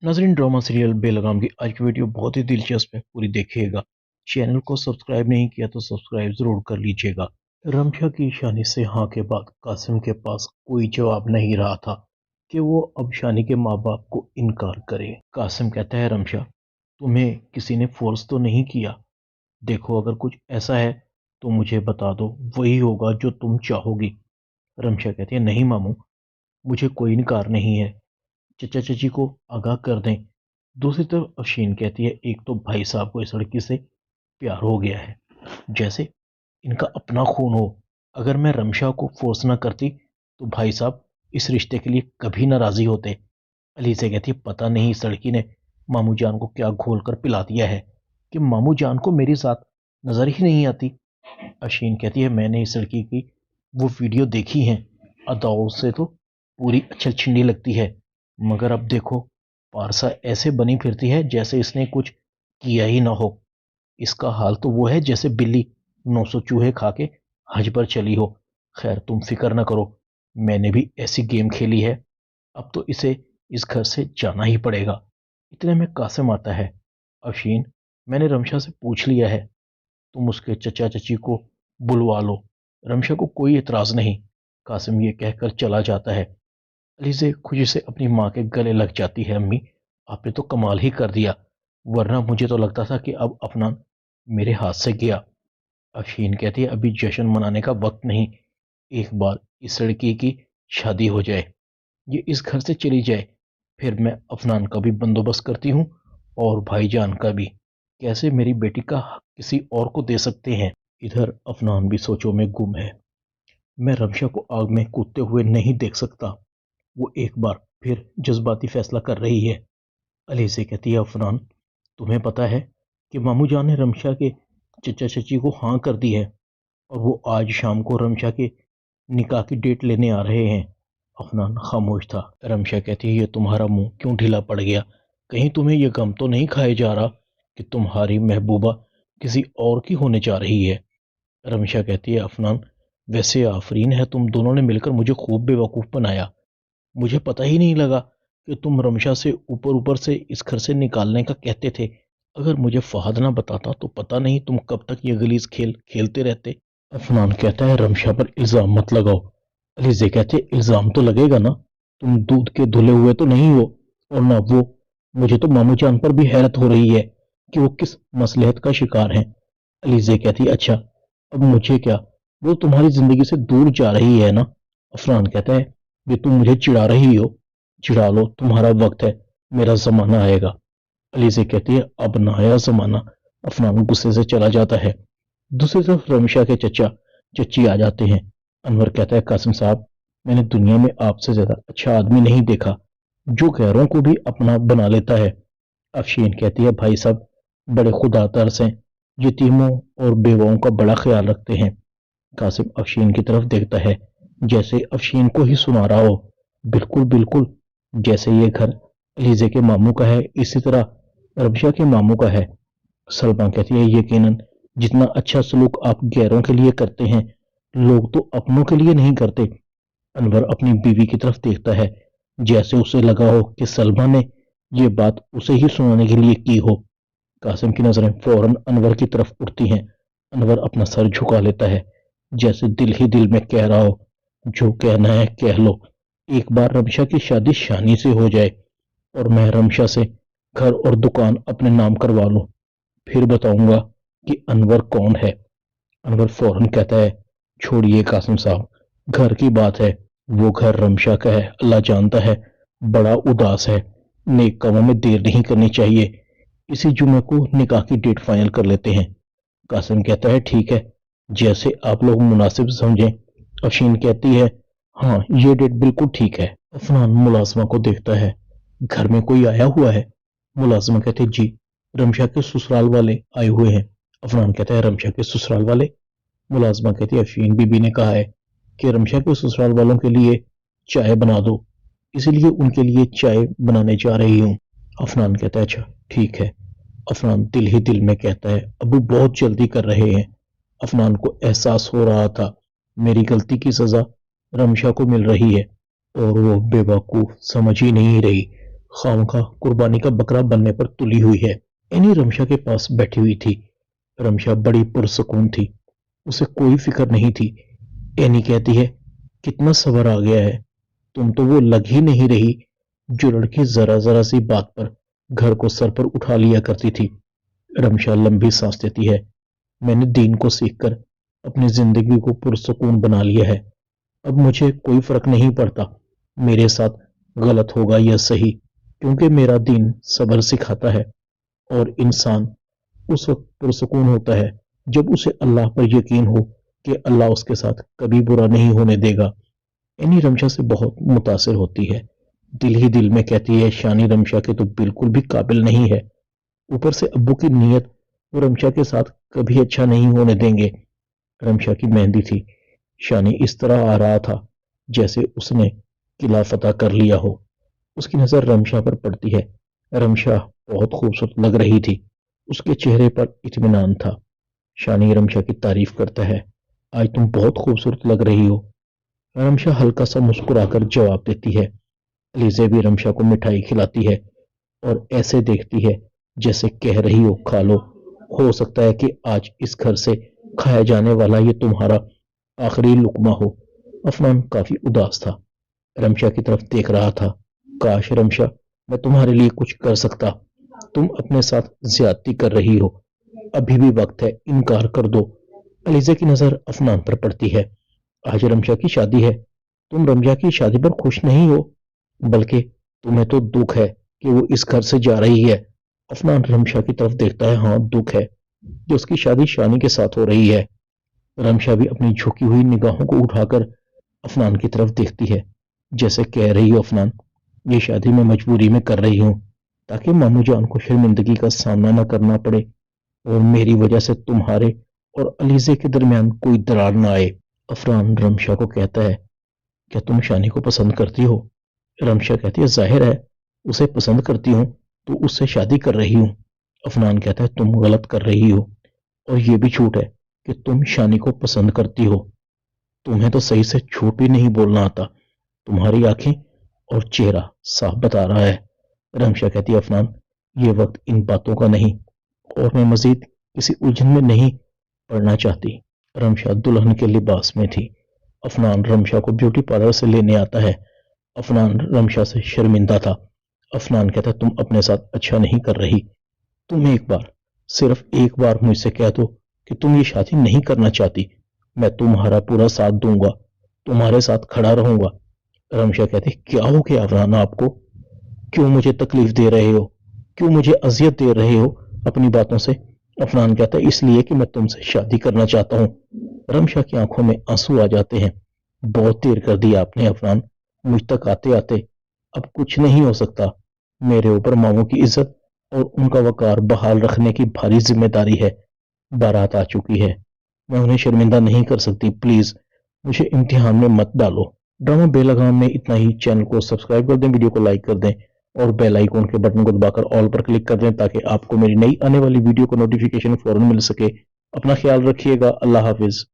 नाज़रीन, drama serial बेलगाम की आज की वीडियो बहुत ही दिलचस्प है, पूरी देखिएगा। चैनल को सब्सक्राइब नहीं किया तो सब्सक्राइब जरूर कर लीजिएगा। रमशा की शानी से हाँ के बाद कासिम के पास कोई जवाब नहीं रहा था कि वो अब शानी के माँ बाप को इनकार करे। कासिम कहता है, रमशा तुम्हें किसी ने फोर्स तो नहीं किया? देखो, अगर कुछ ऐसा है तो मुझे बता दो, वही होगा जो तुम चाहोगी। रमशा कहती है, नहीं मामू, मुझे कोई इनकार नहीं है, चचा चची को आगाह कर दें। दूसरी तरफ अफशीन कहती है, एक तो भाई साहब को इस लड़की से प्यार हो गया है, जैसे इनका अपना खून हो। अगर मैं रमशा को फोर्स ना करती तो भाई साहब इस रिश्ते के लिए कभी ना राजी होते। अली से कहती है, पता नहीं इस लड़की ने मामू जान को क्या घोल कर पिला दिया है कि मामू जान को मेरे साथ नजर ही नहीं आती। अशीन कहती है, मैंने इस लड़की की वो वीडियो देखी है, अदाओं से तो पूरी अच्छल छिंडी लगती है, मगर अब देखो पारसा ऐसे बनी फिरती है जैसे इसने कुछ किया ही ना हो। इसका हाल तो वो है जैसे बिल्ली 900 चूहे खा के हज पर चली हो। खैर तुम फिक्र ना करो, मैंने भी ऐसी गेम खेली है, अब तो इसे इस घर से जाना ही पड़ेगा। इतने में कासिम आता है। अफशीन, मैंने रमशा से पूछ लिया है, तुम उसके चचा चची को बुलवा लो। रमशा को कोई एतराज नहीं। कासिम ये कहकर चला जाता है। अलीज़े खुशी से अपनी माँ के गले लग जाती है, अम्मी आपने तो कमाल ही कर दिया, वरना मुझे तो लगता था कि अब अपना मेरे हाथ से गया। अफशीन कहती है, अभी जश्न मनाने का वक्त नहीं, एक बार इस लड़की की शादी हो जाए, ये इस घर से चली जाए, फिर मैं अफनान का भी बंदोबस्त करती हूँ और भाईजान का भी। कैसे मेरी बेटी का हक किसी और को दे सकते हैं। इधर अफनान भी सोचों में गुम है। मैं रमशा को आग में कूदते हुए नहीं देख सकता। वो एक बार फिर जज्बाती फैसला कर रही है। अली से कहती है, अफनान तुम्हें पता है कि मामू जान ने रमशा के चचा चची को हाँ कर दी है और वो आज शाम को रमशा के निकाह की डेट लेने आ रहे हैं। अफनान खामोश था। रमशा कहती है, ये तुम्हारा मुंह क्यों ढीला पड़ गया? कहीं तुम्हें ये गम तो नहीं खाए जा रहा कि तुम्हारी महबूबा किसी और की होने जा रही है? रमशा कहती है, अफनान वैसे आफरीन है, तुम दोनों ने मिलकर मुझे खूब बेवकूफ़ बनाया। मुझे पता ही नहीं लगा कि तुम रमशा से ऊपर ऊपर से इस घर से निकालने का कहते थे। अगर मुझे फहद ना बताता तो पता नहीं तुम कब तक ये गलीज खेल खेलते रहते। अफनान कहता है, रमशा पर इल्जाम मत लगाओ। अलीजे कहते, इल्जाम तो लगेगा ना, तुम दूध के धुले हुए तो नहीं हो, और ना वो। मुझे तो मामू जान पर भी हैरत हो रही है कि वो किस मसलहत का शिकार हैं। अलीजे कहती, अच्छा अब मुझे क्या, वो तुम्हारी जिंदगी से दूर जा रही है ना। अफनान कहता है, ये तुम मुझे चिढ़ा रही हो, चिढ़ा लो, तुम्हारा वक्त है, मेरा जमाना आएगा। अलीजे कहती है, अब ना आया जमाना। अफनान गुस्से से चला जाता है। दूसरी तरफ रमशा के चचा चची आ जाते हैं। अनवर कहता है, कासिम साहब मैंने दुनिया में आपसे ज्यादा अच्छा आदमी नहीं देखा, जो गैरों को भी अपना बना लेता है। अफशीन कहती है, भाई साहब बड़े खुदा तरस हैं, यतीमों और बेवाओं का बड़ा ख्याल रखते हैं। कासिम अफशीन की तरफ देखता है, जैसे अफशीन को ही सुना रहा हो। बिल्कुल बिल्कुल, जैसे ये घर अलीजे के मामू का है, इसी तरह रमशा के मामू का है। सलमा कहती है, यकीनन जितना अच्छा सलूक आप गैरों के लिए करते हैं, लोग तो अपनों के लिए नहीं करते। अनवर अपनी बीवी की तरफ देखता है, जैसे उसे लगा हो कि सलमा ने ये बात उसे ही सुनाने के लिए की हो। कासिम की नजरें फौरन अनवर की तरफ उठती हैं। अनवर अपना सर झुका लेता है, जैसे दिल ही दिल में कह रहा हो, जो कहना है कह लो, एक बार रमशा की शादी शानी से हो जाए और मैं रमशा से घर और दुकान अपने नाम करवा लूं, फिर बताऊंगा कि अनवर कौन है। अनवर फौरन कहता है, छोड़िए कासिम साहब, घर की बात है, वो घर रमशा का है, अल्लाह जानता है बड़ा उदास है। नेक कामों में देर नहीं करनी चाहिए, इसी जुमे को निकाह की डेट फाइनल कर लेते हैं। कासिम कहता है, ठीक है, जैसे आप लोग मुनासिब समझें। अफशीन कहती है, हाँ ये डेट बिल्कुल ठीक है। अफनान मुलाजमा को देखता है, घर में कोई आया हुआ है? मुलाजमा कहते, जी रमशा के ससुराल वाले आए हुए हैं। अफनान कहता है, रमशा के ससुराल वाले? मुलाजमा कहती है, अफशीन बीबी ने कहा है कि रमशा के ससुराल वालों के लिए चाय बना दो, इसीलिए उनके लिए चाय बनाने जा रही हूँ। अफनान कहता है, अच्छा ठीक है। अफनान दिल ही दिल में कहता है, अबू बहुत जल्दी कर रहे हैं। अफनान को एहसास हो रहा था, मेरी गलती की सजा रमशा को मिल रही है और वो बेवकूफ समझ ही नहीं रही। खामखा कुर्बानी का बकरा बनने पर तुली हुई है। एनी रमशा के पास बैठी हुई थी। रमशा बड़ी पुरसकून थी, उसे कोई फिक्र नहीं थी। एनी कहती है, कितना सबर आ गया है, तुम तो वो लग ही नहीं रही जो लड़की जरा जरा सी बात पर घर को सर पर उठा लिया करती थी। रमशा लंबी सांस लेती है। मैंने दीन को सीखकर अपनी जिंदगी को पुरसकून बना लिया है। अब मुझे कोई फर्क नहीं पड़ता मेरे साथ गलत होगा या सही, क्योंकि मेरा दीन सब्र सिखाता है। और इंसान उस वक्त पुरसकून होता है जब उसे अल्लाह पर यकीन हो कि अल्लाह उसके साथ कभी बुरा नहीं होने देगा। एनी रमशा से बहुत मुतासिर होती है। दिल ही दिल में कहती है, शानी रमशा के तो बिल्कुल भी काबिल नहीं है। ऊपर से अब्बू की नीयत वो रमशा के साथ कभी अच्छा नहीं होने देंगे। रमशा की मेहंदी थी। शानी इस तरह आ रहा था जैसे उसने किला फतह कर लिया हो। उसकी नजर रमशा पर पड़ती है। रमशा बहुत खूबसूरत लग रही थी। उसके चेहरे पर इत्मीनान था। शानी रमशा की तारीफ करता है, आज तुम बहुत खूबसूरत लग रही हो। रमशा हल्का सा मुस्कुराकर जवाब देती है। अलीजे भी रमशा को मिठाई खिलाती है और ऐसे देखती है जैसे कह रही हो, खा लो, हो सकता है कि आज इस घर से खाया जाने वाला ये तुम्हारा आखिरी लुकमा हो। अफनान काफी उदास था, रमशा की तरफ देख रहा था। काश रमशा, मैं तुम्हारे लिए कुछ कर सकता। तुम अपने साथ ज्यादती कर रही हो, अभी भी वक्त है, इनकार कर दो। अलीजा की नजर अफनान पर पड़ती है। आज रमशा की शादी है, तुम रमशा की शादी पर खुश नहीं हो, बल्कि तुम्हें तो दुख है कि वो इस घर से जा रही है। अफनान रमशा की तरफ देखता है। हाँ, दुख है कि उसकी शादी शानी के साथ हो रही है। रमशा भी अपनी झुकी हुई निगाहों को उठाकर अफनान की तरफ देखती है, जैसे कह रही हो, अफनान, ये शादी मैं मजबूरी में कर रही हूँ ताकि मामू जान को शर्मिंदगी का सामना न करना पड़े और मेरी वजह से तुम्हारे और अलीजे के दरमियान कोई दरार न आए। अफनान रमशा को कहता है, क्या तुम शानी को पसंद करती हो? रमशा कहती है, जाहिर है उसे पसंद करती हूँ तो उससे शादी कर रही हूँ। अफनान कहता है, तुम गलत कर रही हो और ये भी झूठ है कि तुम शानी को पसंद करती हो। तुम्हें तो सही से झूठ भी नहीं बोलना आता, तुम्हारी आंखें और चेहरा साफ बता रहा है। रमशा कहती है, अफनान, ये वक्त इन बातों का नहीं और मैं मजीद किसी उलझन में नहीं पड़ना चाहती। रमशा दुल्हन के लिबास में थी। अफनान रमशा को ब्यूटी पार्लर से लेने आता है। अफनान रमशा से शर्मिंदा था। अफनान कहता है, तुम अपने साथ अच्छा नहीं कर रही। तुम एक बार, सिर्फ एक बार मुझसे कह दो कि तुम ये शादी नहीं करना चाहती, मैं तुम्हारा पूरा साथ दूंगा, तुम्हारे साथ खड़ा रहूंगा। रमशा कहती, क्या हो गया अफनान आपको? क्यों मुझे तकलीफ दे रहे हो? क्यों मुझे अजियत दे रहे हो अपनी बातों से? अफनान कहता है, इसलिए कि मैं तुमसे शादी करना चाहता हूँ। रमशा की आंखों में आंसू आ जाते हैं। बहुत देर कर दी आपने अफनान, मुझ तक आते आते अब कुछ नहीं हो सकता। मेरे ऊपर मामू की इज्जत और उनका वकार बहाल रखने की भारी जिम्मेदारी है। बारात आ चुकी है, मैं उन्हें शर्मिंदा नहीं कर सकती। प्लीज मुझे इम्तिहान में मत डालो। ड्रामा बेलगाम में इतना ही। चैनल को सब्सक्राइब कर दें, वीडियो को लाइक कर दें और बेल आइकॉन के बटन को दबाकर ऑल पर क्लिक कर दें ताकि आपको मेरी नई आने वाली वीडियो को नोटिफिकेशन फौरन मिल सके। अपना ख्याल रखिएगा। अल्लाह हाफिज।